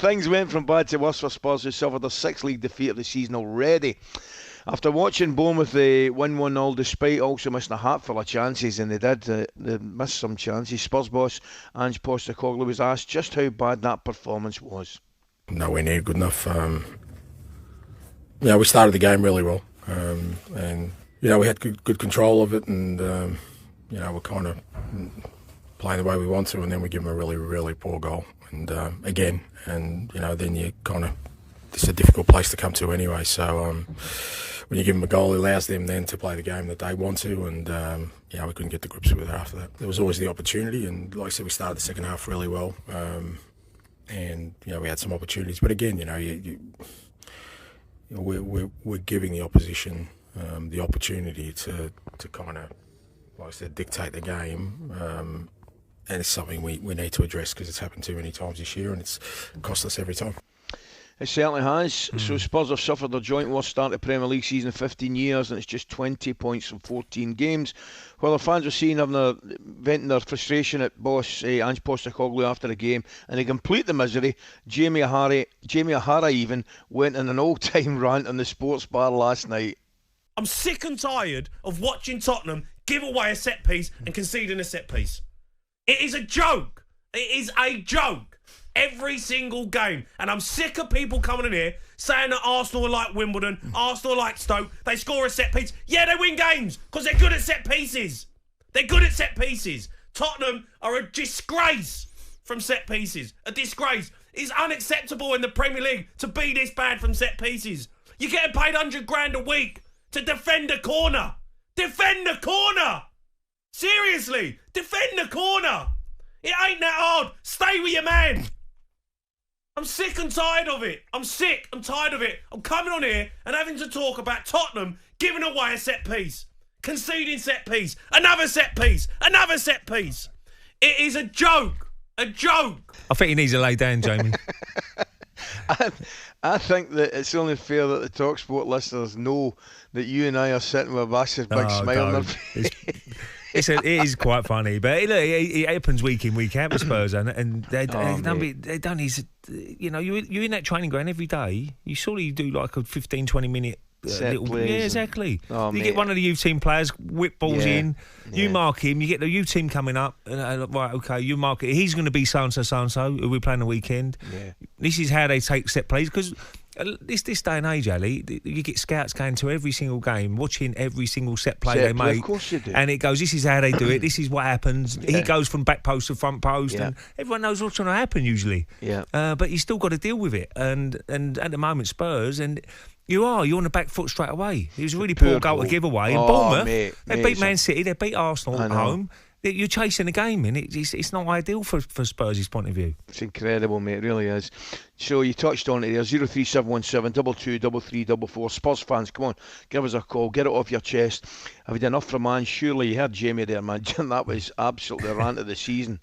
things went from bad to worse for Spurs, who suffered their sixth league defeat of the season already. After watching Bournemouth, they win 1-0 despite also missing a hatful of chances, and they did. They missed some chances. Spurs boss Ange Postecoglou was asked just how bad that performance was. Nowhere near good enough. We started the game really well, and we had good control of it, and we're kind of playing the way we want to, and then we give them a really, really poor goal, and then you kind of, it's a difficult place to come to anyway. So when you give them a goal, it allows them then to play the game that they want to, and we couldn't get the grips with it after that. There was always the opportunity, and like I said, we started the second half really well, and we had some opportunities, but again, we're giving the opposition the opportunity to kind of, like I said, dictate the game, and it's something we need to address because it's happened too many times this year, and it's cost us every time. It certainly has. So Spurs have suffered their joint worst start to Premier League season in 15 years, and it's just 20 points from 14 games. While the fans were seen venting their frustration at boss Ange Postecoglou after the game, and to complete the misery, Jamie O'Hara even went in an all-time rant on the sports bar last night. I'm sick and tired of watching Tottenham give away a set piece and conceding a set piece. It is a joke. It is a joke. Every single game. And I'm sick of people coming in here saying that Arsenal are like Wimbledon, Arsenal are like Stoke. They score a set piece. Yeah, they win games because they're good at set pieces. They're good at set pieces. Tottenham are a disgrace from set pieces. A disgrace. It's unacceptable in the Premier League to be this bad from set pieces. You're getting paid $100,000 a week to defend a corner. Defend a corner. Seriously, defend the corner. It ain't that hard. Stay with your man. I'm sick and tired of it. I'm tired of it. I'm coming on here and having to talk about Tottenham giving away a set piece, conceding set piece, another set piece, another set piece. It is a joke. A joke. I think he needs to lay down, Jamie. I think that it's only fair that the talkSPORT listeners know that you and I are sitting with a massive big smile on our face. It is quite funny, but look, it happens week in, week out with Spurs, and they don't. You're in that training ground every day. You surely do like a 15, 20 minute. Yeah, exactly. You get one of the youth team players, whip balls in, you mark him, you get the youth team coming up, and right, okay, you mark it. He's going to be so-and-so, who we're playing the weekend. Yeah. This is how they take set plays, because this day and age, Ali, you get scouts going to every single game, watching every single set play they make. Of course you do. And it goes, this is how they do it, this is what happens. Yeah. He goes from back post to front post, and everyone knows what's going to happen usually. Yeah. But you still got to deal with it. And at the moment, Spurs, and you're on the back foot straight away. It was a really poor goal to give away. And Bournemouth, they beat Man City, they beat Arsenal at home. You're chasing the game, and it's not ideal for Spurs' point of view. It's incredible, mate. It really is. So you touched on it there. 03717 223344. Spurs fans, come on, give us a call. Get it off your chest. Have you done enough for a man? Surely you heard Jamie there, man. That was absolutely the rant of the season.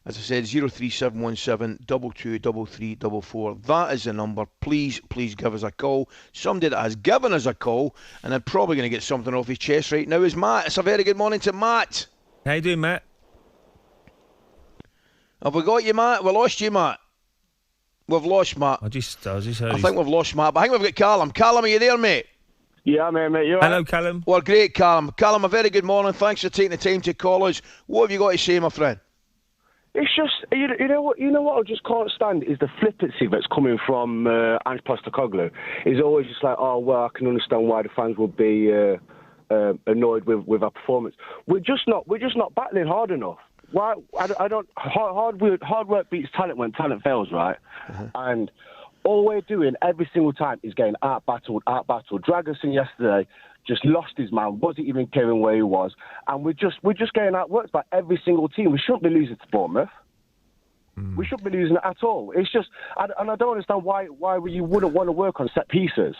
As I said, 03717 223344. That is the number. Please give us a call. Somebody that has given us a call and they're probably going to get something off his chest right now is Matt. It's a very good morning to Matt. How you doing, Matt? Have we got you, Matt? We lost you, Matt. We've lost Matt. I just heard I think we've lost Matt, but I think we've got Callum. Callum, are you there, mate? Yeah, mate. You Hello, Callum. Well, great, Callum. Callum, a very good morning. Thanks for taking the time to call us. What have you got to say, my friend? It's just, you know what I just can't stand is the flippancy that's coming from Ange Postecoglou. He's always just like, oh, well, I can understand why the fans would be annoyed with our performance. We're just not battling hard enough. Why? I don't. Hard work beats talent when talent fails, right? Uh-huh. And all we're doing every single time is getting out-battled. Dragerson yesterday just lost his man, wasn't even caring where he was, and we're just getting outworked by every single team. We shouldn't be losing to Bournemouth. We shouldn't be losing at all. It's just, and I don't understand why you wouldn't want to work on set pieces.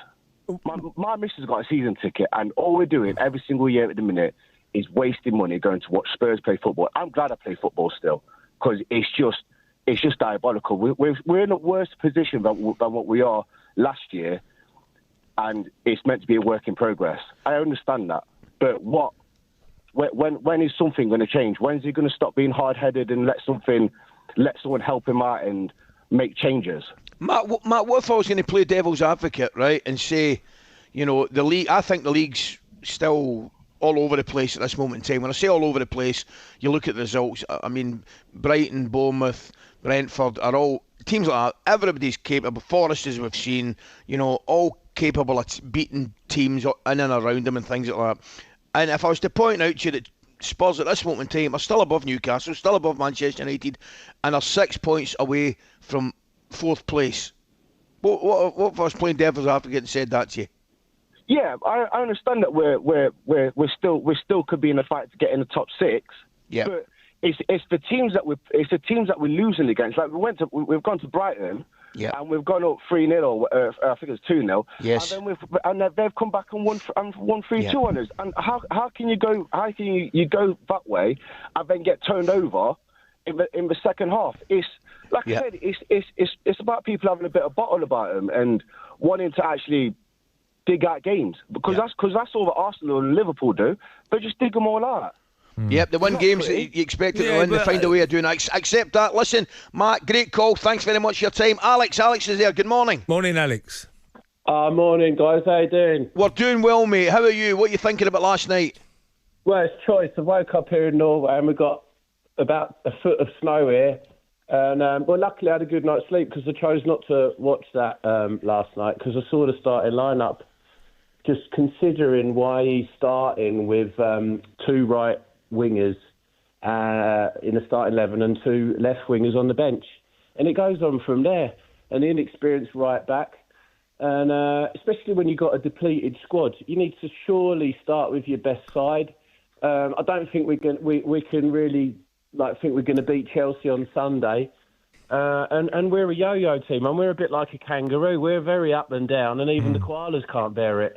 My missus got a season ticket, and all we're doing every single year at the minute is wasting money going to watch Spurs play football. I'm glad I play football still, because it's just diabolical. We're in a worse position than what we are last year. And it's meant to be a work in progress. I understand that. But when is something going to change? When is he going to stop being hard-headed and let someone help him out and make changes. Matt, what if I was going to play devil's advocate, right, and say, the league? I think the league's still all over the place at this moment in time. When I say all over the place, you look at the results. I mean, Brighton, Bournemouth, Brentford are all teams like that. Everybody's capable. Forest, as we've seen, all capable of beating teams in and around them and things like that. And if I was to point out to you that Spurs at this moment in time are still above Newcastle, still above Manchester United, and are 6 points away from 4th place. What if I was playing devil's advocate and said that to you? Yeah, I understand that we're still could be in a fight to get in the top 6. Yeah. But it's the teams that we're losing against. Like we've gone to Brighton. Yeah. And we've gone up 3-0, or I think it's 2-0. Yes. And then they've come back and won 3-2 on us. And how can you go go that way and then get turned over in the second half? It's like I said, it's about people having a bit of bottle about them and wanting to actually dig out games because that's all that Arsenal and Liverpool do. They just dig them all out. Yep, they win games that you expect them to win. They find a way of doing that. Accept that. Listen, Matt, great call. Thanks very much for your time. Alex is there. Good morning. Morning, Alex. Morning, guys. How you doing? We're doing well, mate. How are you? What are you thinking about last night? Well, it's choice. I woke up here in Norway and we got about a foot of snow here. And luckily I had a good night's sleep because I chose not to watch that last night because I saw the starting lineup. Just considering why he's starting with 2 right wingers in the starting 11 and 2 left wingers on the bench. And it goes on from there. An inexperienced right back. And especially when you've got a depleted squad, you need to surely start with your best side. I don't think we can really think we're going to beat Chelsea on Sunday. And we're a yo-yo team, and we're a bit like a kangaroo. We're very up and down, and even the koalas can't bear it.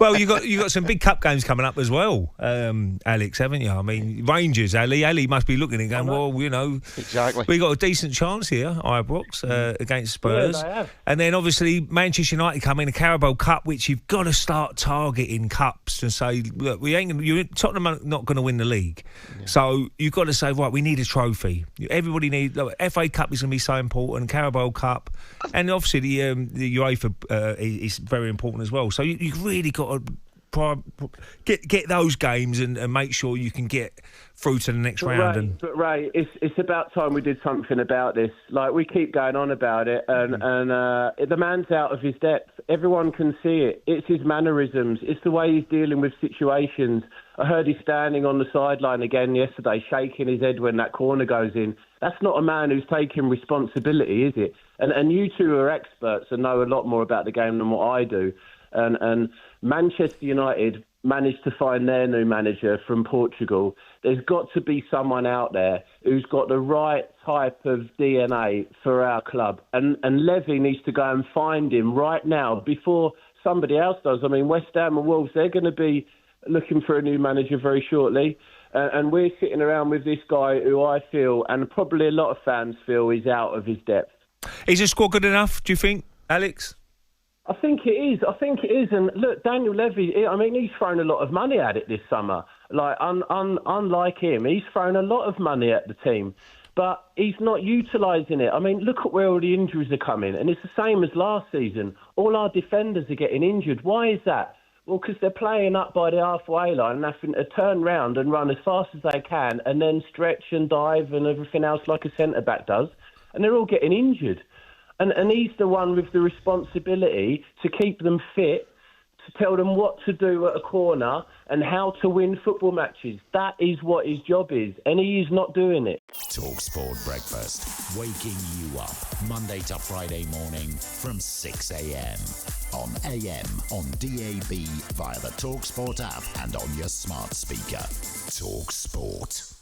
Well, you got some big cup games coming up as well, Alex, haven't you? I mean, Rangers, Ali must be looking and going, well, exactly. We got a decent chance here, Ibrox, against Spurs. Yeah, they have. And then obviously Manchester United come in, a Carabao Cup, which you've got to start targeting cups and say, look, Tottenham are not going to win the league, so you've got to say, right, we need a trophy. Everybody needs. FA Cup is going to be so important, Carabao Cup, and obviously the UEFA is very important as well. So you've really got to get those games and make sure you can get through to the next round. But Ray, it's about time we did something about this. Like, we keep going on about it, and the man's out of his depth. Everyone can see it. It's his mannerisms. It's the way he's dealing with situations. I heard he's standing on the sideline again yesterday, shaking his head when that corner goes in. That's not a man who's taking responsibility, is it? And you two are experts and know a lot more about the game than what I do. And Manchester United managed to find their new manager from Portugal. There's got to be someone out there who's got the right type of DNA for our club. And Levy needs to go and find him right now before somebody else does. I mean, West Ham and Wolves, they're going to be looking for a new manager very shortly. And we're sitting around with this guy who I feel, and probably a lot of fans feel, is out of his depth. Is the squad good enough, do you think, Alex? I think it is. And look, Daniel Levy, I mean, he's thrown a lot of money at it this summer. Like, unlike him, he's thrown a lot of money at the team. But he's not utilising it. I mean, look at where all the injuries are coming. And it's the same as last season. All our defenders are getting injured. Why is that? Well, because they're playing up by the halfway line and having to turn round and run as fast as they can and then stretch and dive and everything else like a centre-back does. And they're all getting injured. And he's the one with the responsibility to keep them fit, to tell them what to do at a corner and how to win football matches. That is what his job is, and he is not doing it. talkSPORT Breakfast, waking you up Monday to Friday morning from 6 a.m. on AM, on DAB, via the talkSPORT app and on your smart speaker. talkSPORT.